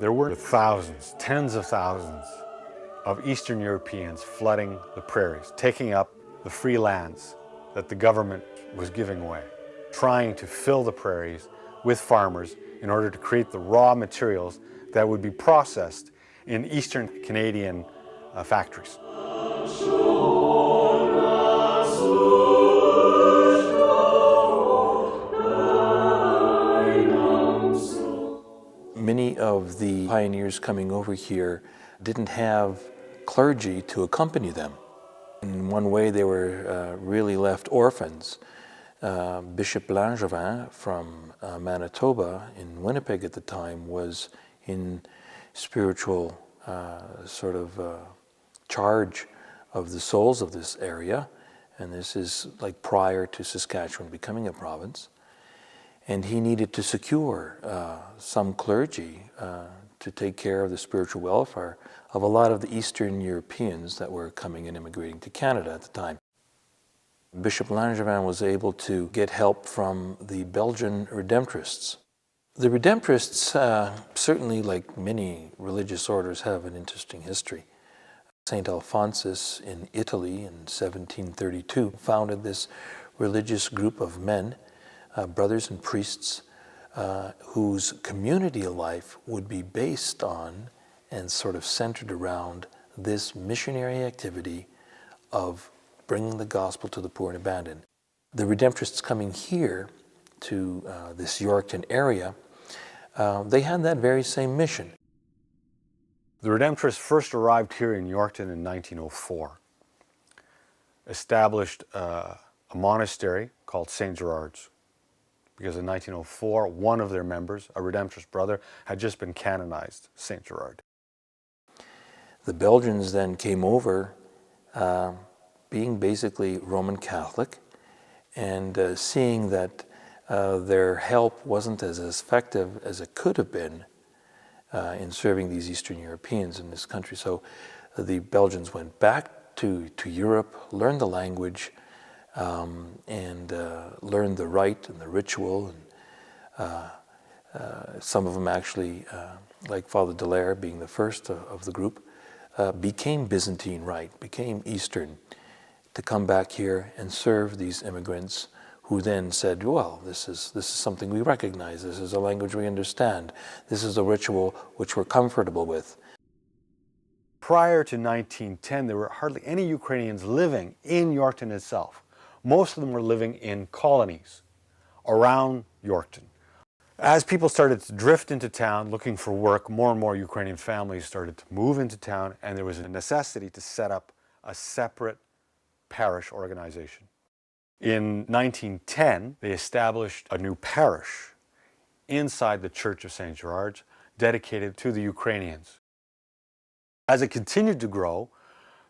There were thousands, tens of thousands of Eastern Europeans flooding the prairies, taking up the free lands that the government was giving away, trying to fill the prairies with farmers in order to create the raw materials that would be processed in Eastern Canadian factories. Many of the pioneers coming over here didn't have clergy to accompany them. In one way, they were really left orphans. Bishop Langevin from Manitoba in Winnipeg at the time was in spiritual charge of the souls of this area, and this is like prior to Saskatchewan becoming a province. And he needed to secure some clergy to take care of the spiritual welfare of a lot of the Eastern Europeans that were coming and immigrating to Canada at the time. Bishop Langevin was able to get help from the Belgian Redemptorists. The Redemptorists, certainly like many religious orders, have an interesting history. St. Alphonsus in Italy in 1732 founded this religious group of men, brothers and priests, whose community life would be based on and sort of centered around this missionary activity of bringing the gospel to the poor and abandoned. The Redemptorists coming here to this Yorkton area, they had that very same mission. The Redemptorists first arrived here in Yorkton in 1904, established a monastery called St. Gerard's, because in 1904, one of their members, a Redemptorist brother, had just been canonized, St. Gerard. The Belgians then came over being basically Roman Catholic, and seeing that their help wasn't as effective as it could have been in serving these Eastern Europeans in this country. So the Belgians went back to Europe, learned the language, and learned the rite and the ritual. And some of them actually, like Father Dallaire being the first of the group, became Byzantine Rite, became Eastern, to come back here and serve these immigrants who then said, well, this is something we recognize, this is a language we understand, this is a ritual which we're comfortable with. Prior to 1910, there were hardly any Ukrainians living in Yorkton itself. Most of them were living in colonies around Yorkton. As people started to drift into town looking for work, more and more Ukrainian families started to move into town, and there was a necessity to set up a separate parish organization. In 1910, they established a new parish inside the Church of St. Gerard's, dedicated to the Ukrainians. As it continued to grow,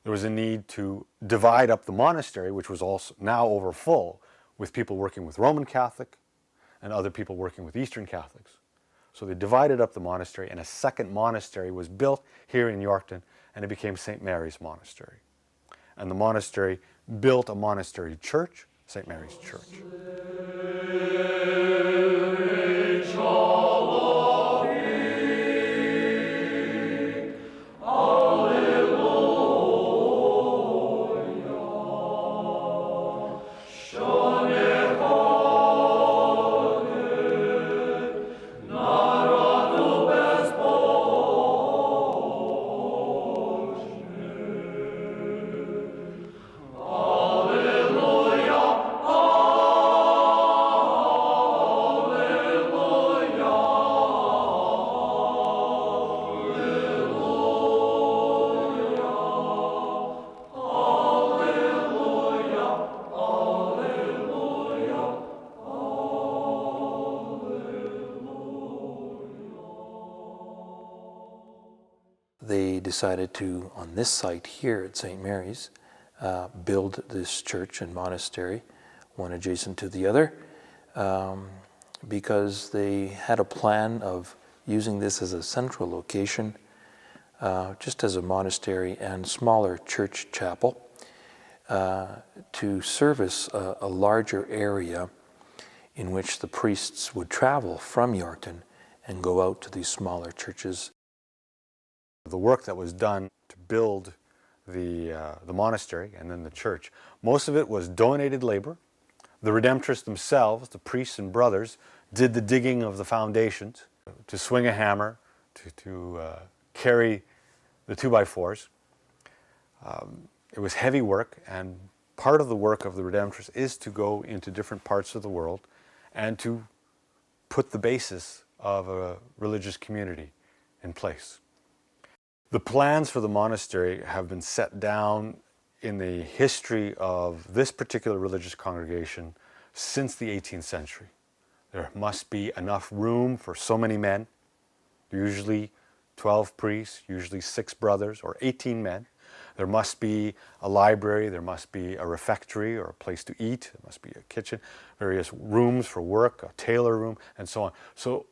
there was a need to divide up the monastery, which was also now over full, with people working with Roman Catholic and other people working with Eastern Catholics. So they divided up the monastery, and a second monastery was built here in Yorkton, and it became St. Mary's Monastery. And the monastery built a monastery church, St. Mary's Church. They decided to, on this site here at St. Mary's, build this church and monastery, one adjacent to the other, because they had a plan of using this as a central location, just as a monastery and smaller church chapel, to service a larger area in which the priests would travel from Yorkton and go out to these smaller churches The work that was done to build the monastery and then the church, most of it was donated labor. The Redemptorists themselves, the priests and brothers, did the digging of the foundations, to swing a hammer, to carry the 2x4s. It was heavy work, and part of the work of the Redemptorists is to go into different parts of the world and to put the basis of a religious community in place. The plans for the monastery have been set down in the history of this particular religious congregation since the 18th century. There must be enough room for so many men, usually 12 priests, usually 6 brothers, or 18 men. There must be a library, there must be a refectory or a place to eat, there must be a kitchen, various rooms for work, a tailor room, and so on. So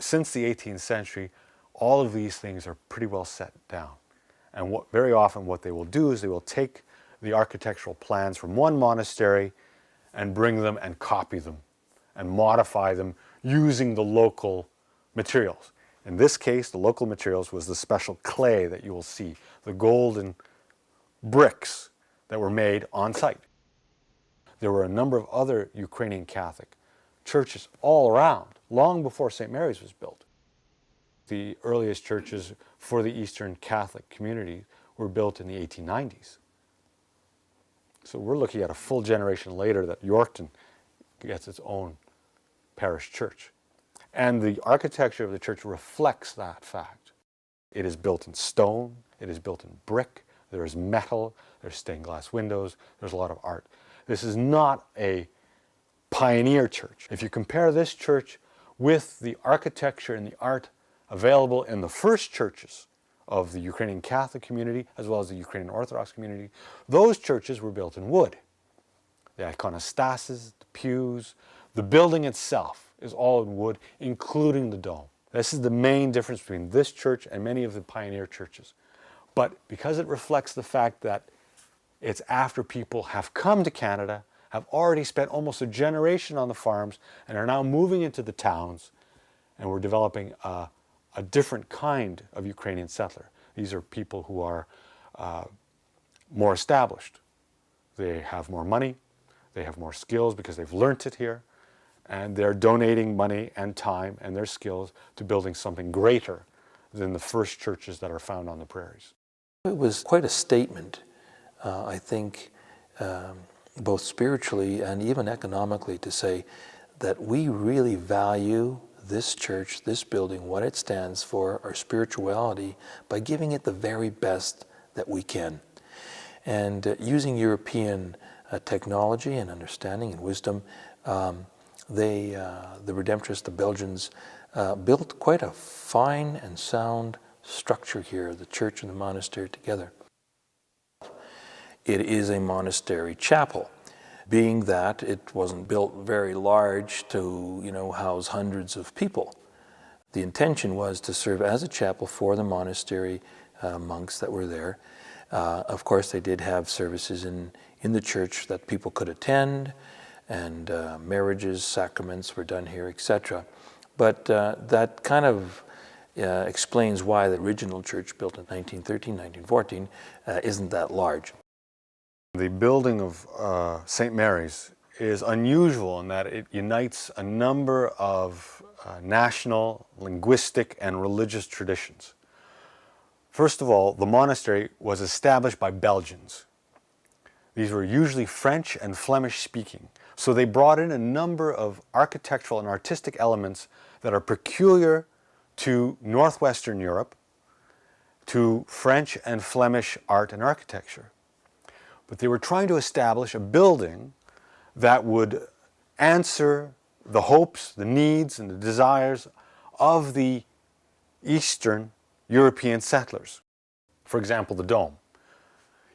since the 18th century, all of these things are pretty well set down. And very often what they will do is they will take the architectural plans from one monastery and bring them and copy them and modify them using the local materials. In this case, the local materials was the special clay that you will see, the golden bricks that were made on site. There were a number of other Ukrainian Catholic churches all around, long before St. Mary's was built. The earliest churches for the Eastern Catholic community were built in the 1890s. So we're looking at a full generation later that Yorkton gets its own parish church. And the architecture of the church reflects that fact. It is built in stone, it is built in brick, there is metal, there's stained glass windows, there's a lot of art. This is not a pioneer church. If you compare this church with the architecture and the art available in the first churches of the Ukrainian Catholic community, as well as the Ukrainian Orthodox community, those churches were built in wood. The iconostasis, the pews, the building itself is all in wood, including the dome. This is the main difference between this church and many of the pioneer churches. But because it reflects the fact that it's after people have come to Canada, have already spent almost a generation on the farms, and are now moving into the towns, and we're developing a different kind of Ukrainian settler. These are people who are more established. They have more money, they have more skills because they've learnt it here, and they're donating money and time and their skills to building something greater than the first churches that are found on the prairies. It was quite a statement, I think, both spiritually and even economically, to say that we really value this church, this building, what it stands for, our spirituality, by giving it the very best that we can. And using European technology and understanding and wisdom, the Redemptorists, the Belgians, built quite a fine and sound structure here, the church and the monastery together. It is a monastery chapel, being that it wasn't built very large to, house hundreds of people. The intention was to serve as a chapel for the monastery monks that were there. Of course, they did have services in the church that people could attend, and marriages, sacraments were done here, etc. But that kind of explains why the original church, built in 1913, 1914, isn't that large. The building of St. Mary's is unusual in that it unites a number of national, linguistic, and religious traditions. First of all, the monastery was established by Belgians. These were usually French and Flemish speaking, so they brought in a number of architectural and artistic elements that are peculiar to Northwestern Europe, to French and Flemish art and architecture. But they were trying to establish a building that would answer the hopes, the needs, and the desires of the Eastern European settlers. For example, the dome.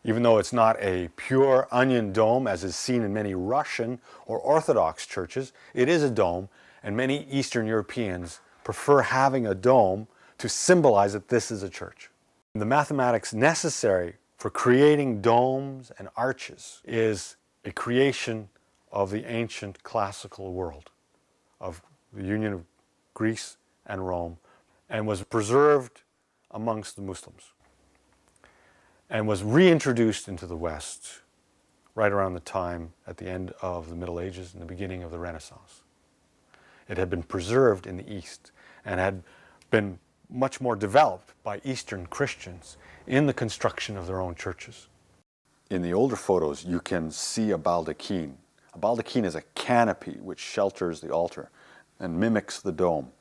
Even though it's not a pure onion dome, as is seen in many Russian or Orthodox churches, it is a dome, and many Eastern Europeans prefer having a dome to symbolize that this is a church. The mathematics necessary for creating domes and arches is a creation of the ancient classical world, of the union of Greece and Rome, and was preserved amongst the Muslims and was reintroduced into the West right around the time at the end of the Middle Ages and the beginning of the Renaissance. It had been preserved in the East and had been much more developed by Eastern Christians in the construction of their own churches. In the older photos, you can see a baldachin. A baldachin is a canopy which shelters the altar and mimics the dome.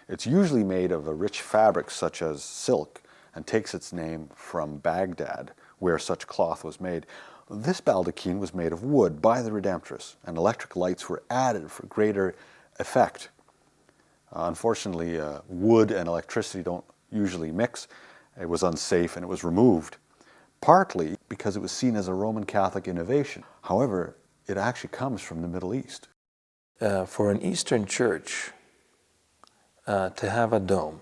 It's usually made of a rich fabric such as silk and takes its name from Baghdad, where such cloth was made. This baldachin was made of wood by the Redemptorists, and electric lights were added for greater effect. Unfortunately, wood and electricity don't usually mix. It was unsafe and it was removed, partly because it was seen as a Roman Catholic innovation. However, it actually comes from the Middle East. For an Eastern church to have a dome,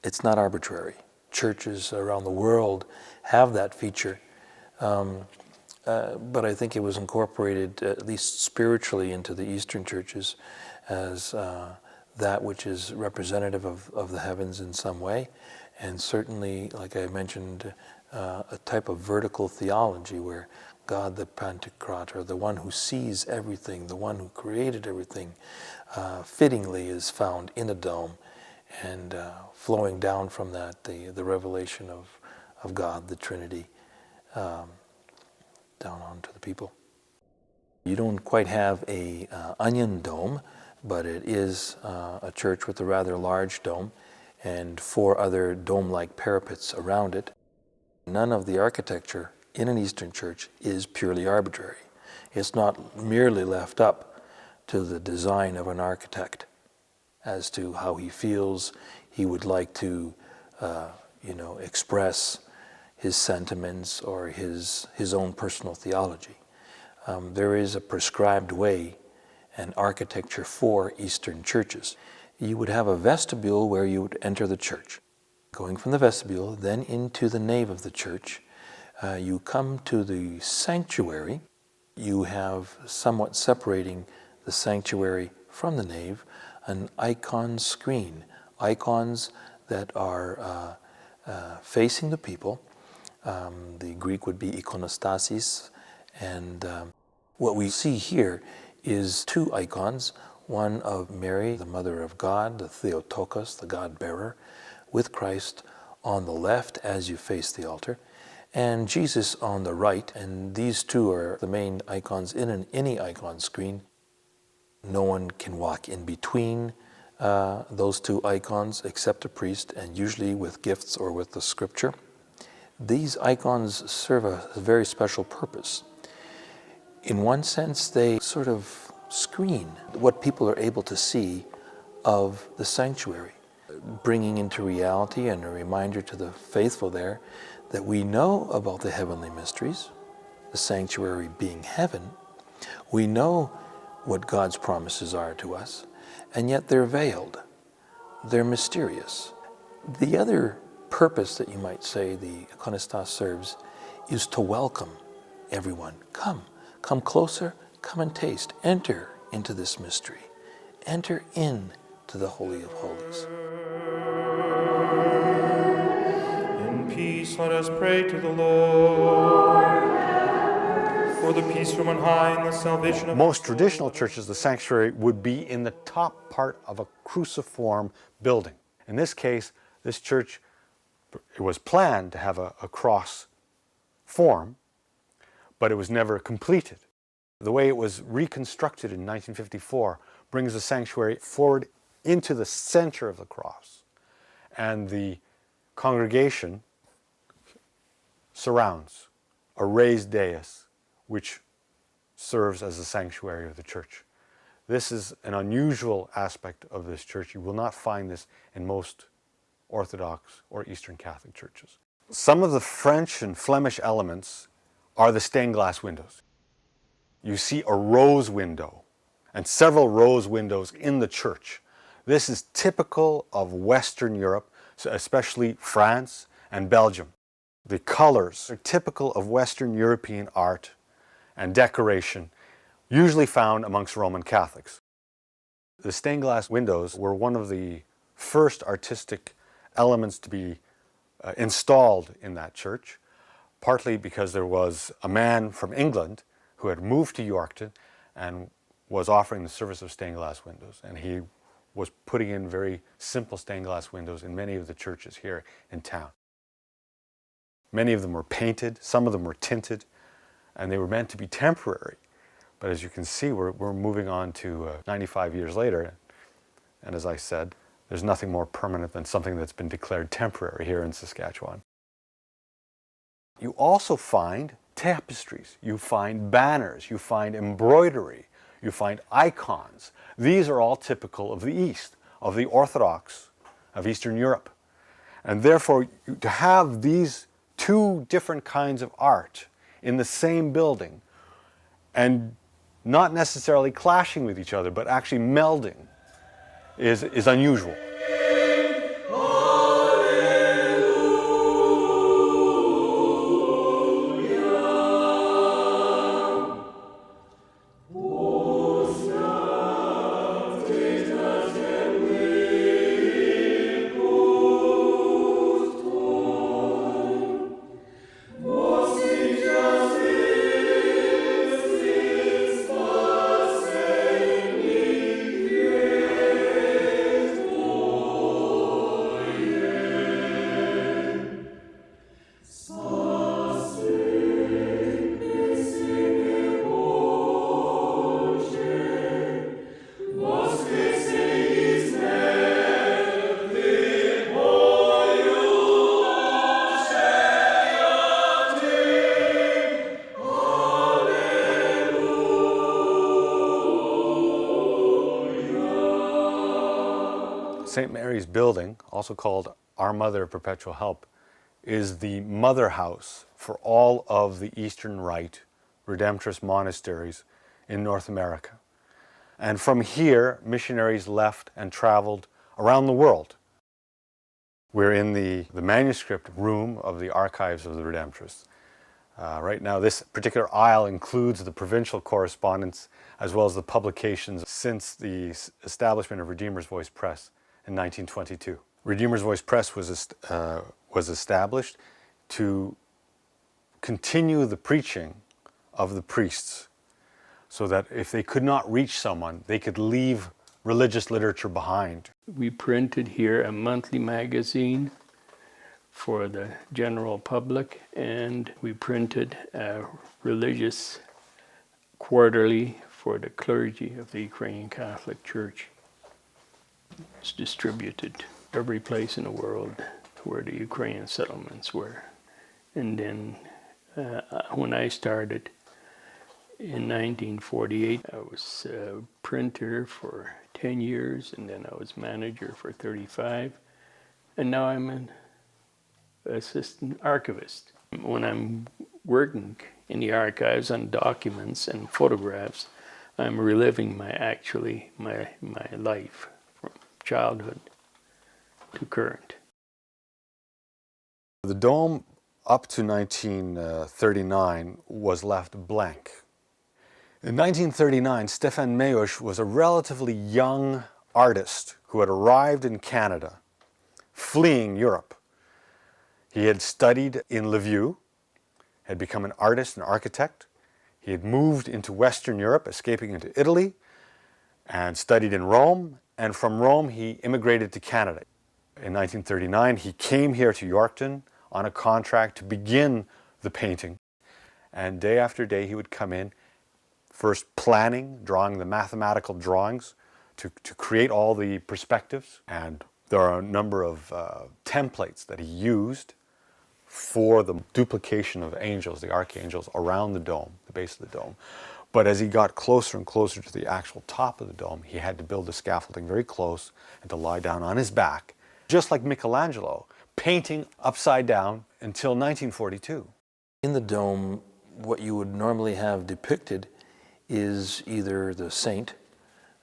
it's not arbitrary. Churches around the world have that feature, but I think it was incorporated, at least spiritually, into the Eastern churches as that which is representative of the heavens in some way, and certainly, like I mentioned, a type of vertical theology where God the Pantocrator, the one who sees everything, the one who created everything, fittingly is found in a dome, and flowing down from that, the revelation of God, the Trinity, down onto the people. You don't quite have a onion dome, but it is a church with a rather large dome and 4 other dome-like parapets around it. None of the architecture in an Eastern church is purely arbitrary. It's not merely left up to the design of an architect as to how he feels he would like to express his sentiments or his own personal theology. There is a prescribed way and architecture for Eastern churches. You would have a vestibule where you would enter the church. Going from the vestibule, then into the nave of the church, you come to the sanctuary. You have, somewhat separating the sanctuary from the nave, an icon screen. Icons that are facing the people. The Greek would be ikonostasis, and what we see here is 2 icons, one of Mary, the Mother of God, the Theotokos, the God-bearer, with Christ on the left as you face the altar, and Jesus on the right, and these 2 are the main icons in any icon screen. No one can walk in between those 2 icons except a priest, and usually with gifts or with the scripture. These icons serve a very special purpose. In one sense, they sort of screen what people are able to see of the sanctuary, bringing into reality and a reminder to the faithful there that we know about the heavenly mysteries, the sanctuary being heaven. We know what God's promises are to us, and yet they're veiled. They're mysterious. The other purpose that you might say the iconostas serves is to welcome everyone. Come closer, come and taste. Enter into this mystery. Enter into the Holy of Holies. In peace, let us pray to the Lord. For the peace from on high and the salvation of Most traditional churches, the sanctuary would be in the top part of a cruciform building. In this case, this church, it was planned to have a cross form, but it was never completed. The way it was reconstructed in 1954 brings the sanctuary forward into the center of the cross, and the congregation surrounds a raised dais which serves as the sanctuary of the church. This is an unusual aspect of this church. You will not find this in most Orthodox or Eastern Catholic churches. Some of the French and Flemish elements are the stained glass windows. You see a rose window and several rose windows in the church. This is typical of Western Europe, especially France and Belgium. The colors are typical of Western European art and decoration, usually found amongst Roman Catholics. The stained glass windows were one of the first artistic elements to be installed in that church, partly because there was a man from England who had moved to Yorkton and was offering the service of stained glass windows. And he was putting in very simple stained glass windows in many of the churches here in town. Many of them were painted, some of them were tinted, and they were meant to be temporary. But as you can see, we're moving on to 95 years later, and as I said, there's nothing more permanent than something that's been declared temporary here in Saskatchewan. You also find tapestries, you find banners, you find embroidery, you find icons. These are all typical of the East, of the Orthodox of Eastern Europe. And therefore, to have these two different kinds of art in the same building and not necessarily clashing with each other, but actually melding is unusual. St. Mary's Building, also called Our Mother of Perpetual Help, is the mother house for all of the Eastern Rite Redemptorist monasteries in North America. And from here, missionaries left and traveled around the world. We're in the manuscript room of the Archives of the Redemptorists. Right now, this particular aisle includes the provincial correspondence as well as the publications since the establishment of Redeemer's Voice Press in 1922. Redeemer's Voice Press was established to continue the preaching of the priests so that if they could not reach someone, they could leave religious literature behind. We printed here a monthly magazine for the general public, and we printed a religious quarterly for the clergy of the Ukrainian Catholic Church. It's distributed every place in the world where the Ukrainian settlements were. And then when I started in 1948, I was a printer for 10 years, and then I was manager for 35, and now I'm an assistant archivist. When I'm working in the archives on documents and photographs, I'm reliving my life from childhood to current. The dome up to 1939 was left blank. In 1939, Stefan Meus was a relatively young artist who had arrived in Canada, fleeing Europe. He had studied in Lviv, had become an artist and architect. He had moved into Western Europe, escaping into Italy, and studied in Rome. And from Rome, he immigrated to Canada. In 1939, he came here to Yorkton on a contract to begin the painting. And day after day, he would come in, first planning, drawing the mathematical drawings to create all the perspectives. And there are a number of templates that he used for the duplication of angels, the archangels, around the dome, the base of the dome. But as he got closer and closer to the actual top of the dome, he had to build the scaffolding very close and to lie down on his back, just like Michelangelo, painting upside down until 1942. In the dome, what you would normally have depicted is either the saint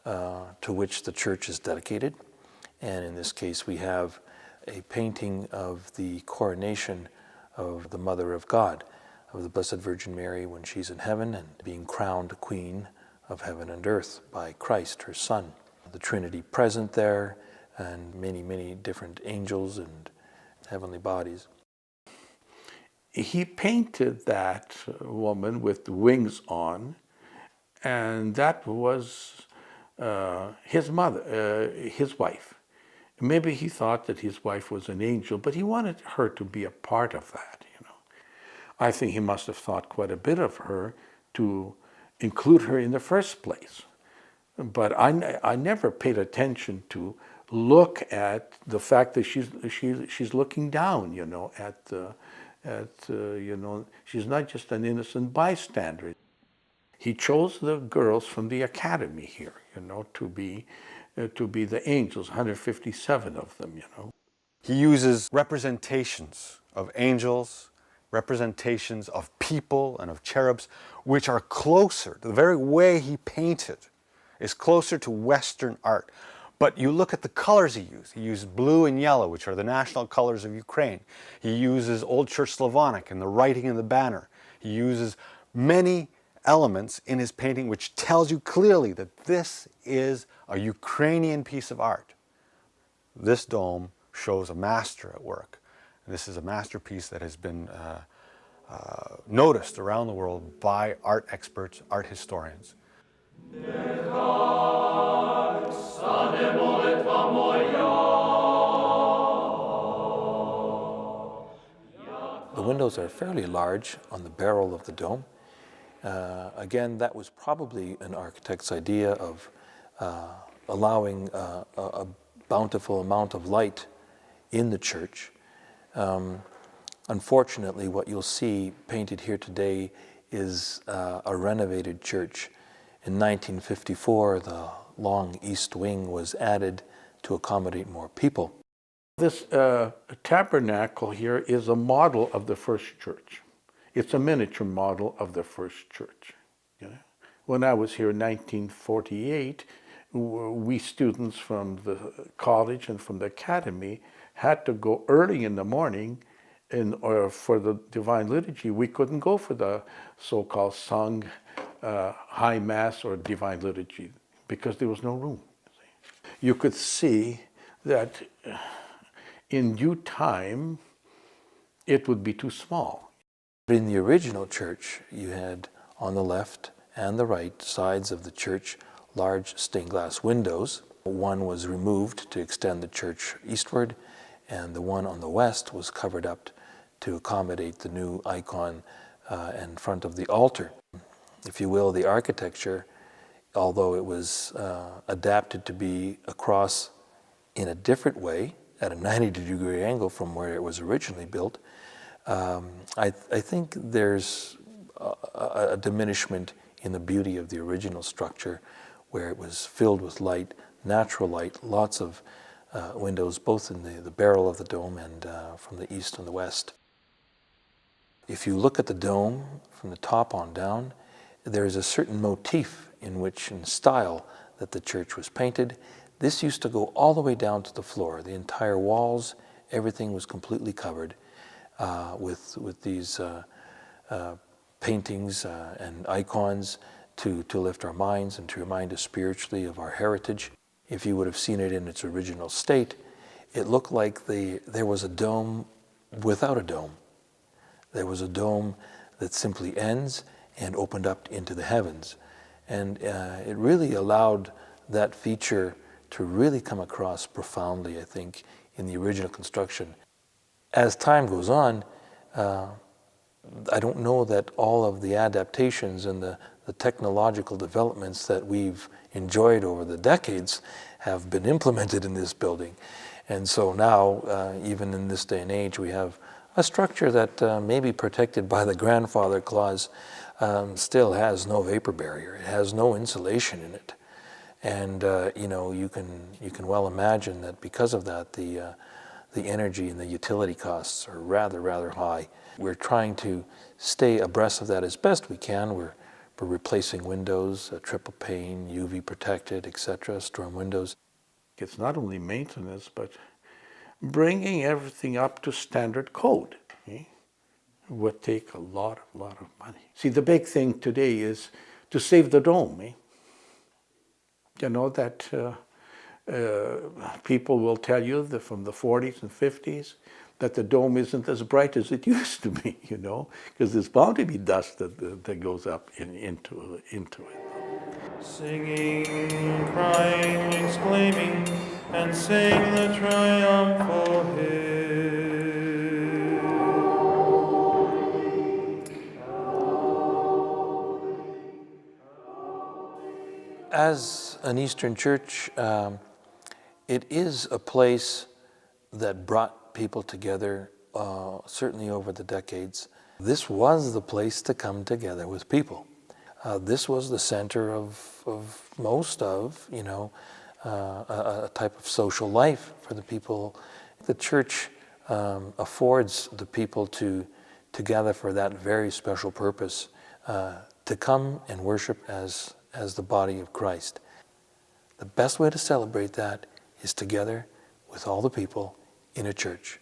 to which the church is dedicated, and in this case we have a painting of the coronation of the Mother of God, of the Blessed Virgin Mary when she's in heaven and being crowned Queen of heaven and earth by Christ, her Son. The Trinity present there, and many, many different angels and heavenly bodies. He painted that woman with wings on, and that was his mother, his wife. Maybe he thought that his wife was an angel, but he wanted her to be a part of that, you know. I think he must have thought quite a bit of her to include her in the first place. But I never paid attention to look at the fact that she's looking down, you know, you know, she's not just an innocent bystander. He chose the girls from the academy here, you know, to be the angels, 157 of them, you know. He uses representations of angels, representations of people and of cherubs, which are closer. The very way he painted is closer to Western art. But you look at the colors he used. He used blue and yellow, which are the national colors of Ukraine. He uses Old Church Slavonic in the writing in the banner. He uses many elements in his painting which tells you clearly that this is a Ukrainian piece of art. This dome shows a master at work. And this is a masterpiece that has been noticed around the world by art experts, art historians. The windows are fairly large on the barrel of the dome. Again, that was probably an architect's idea of allowing a bountiful amount of light in the church. Unfortunately, what you'll see painted here today is a renovated church. In 1954, the long east wing was added to accommodate more people. This tabernacle here is a model of the first church. It's a miniature model of the first church. You know? When I was here in 1948, we students from the college and from the academy had to go early in the morning for the Divine Liturgy. We couldn't go for the so-called sung High Mass or Divine Liturgy because there was no room. You could see that in due time it would be too small. In the original church, you had on the left and the right sides of the church large stained glass windows. One was removed to extend the church eastward, and the one on the west was covered up to accommodate the new icon in front of the altar. If you will, the architecture, although it was adapted to be across in a different way, at a 90-degree angle from where it was originally built, I think there's a diminishment in the beauty of the original structure, where it was filled with light, natural light, lots of windows, both in the barrel of the dome and from the east and the west. If you look at the dome from the top on down, there's a certain motif in style that the church was painted. This used to go all the way down to the floor. The entire walls, everything was completely covered with these paintings and icons to lift our minds and to remind us spiritually of our heritage. If you would have seen it in its original state, it looked like there was a dome without a dome. There was a dome that simply ends and opened up into the heavens. And it really allowed that feature to really come across profoundly, I think, in the original construction. As time goes on, I don't know that all of the adaptations and the technological developments that we've enjoyed over the decades have been implemented in this building. And so now, even in this day and age, we have a structure that may be protected by the grandfather clause, still has no vapor barrier. It has no insulation in it. And you can well imagine that because of that, the energy and the utility costs are rather high. We're trying to stay abreast of that as best we can. We're replacing windows, triple pane, UV protected, etc., storm windows. It's not only maintenance, but bringing everything up to standard code. Would take a lot of money. See, the big thing today is to save the dome. You know, that People will tell you that from the 40s and 50s that the dome isn't as bright as it used to be, you know, because there's bound to be dust that goes up into it. Singing, crying, exclaiming, and sing the triumphal hymn. As an Eastern church, it is a place that brought people together, certainly over the decades. This was the place to come together with people. This was the center of most of, you know, a type of social life for the people. The church affords the people to gather for that very special purpose, to come and worship as the body of Christ. The best way to celebrate that is together with all the people in a church.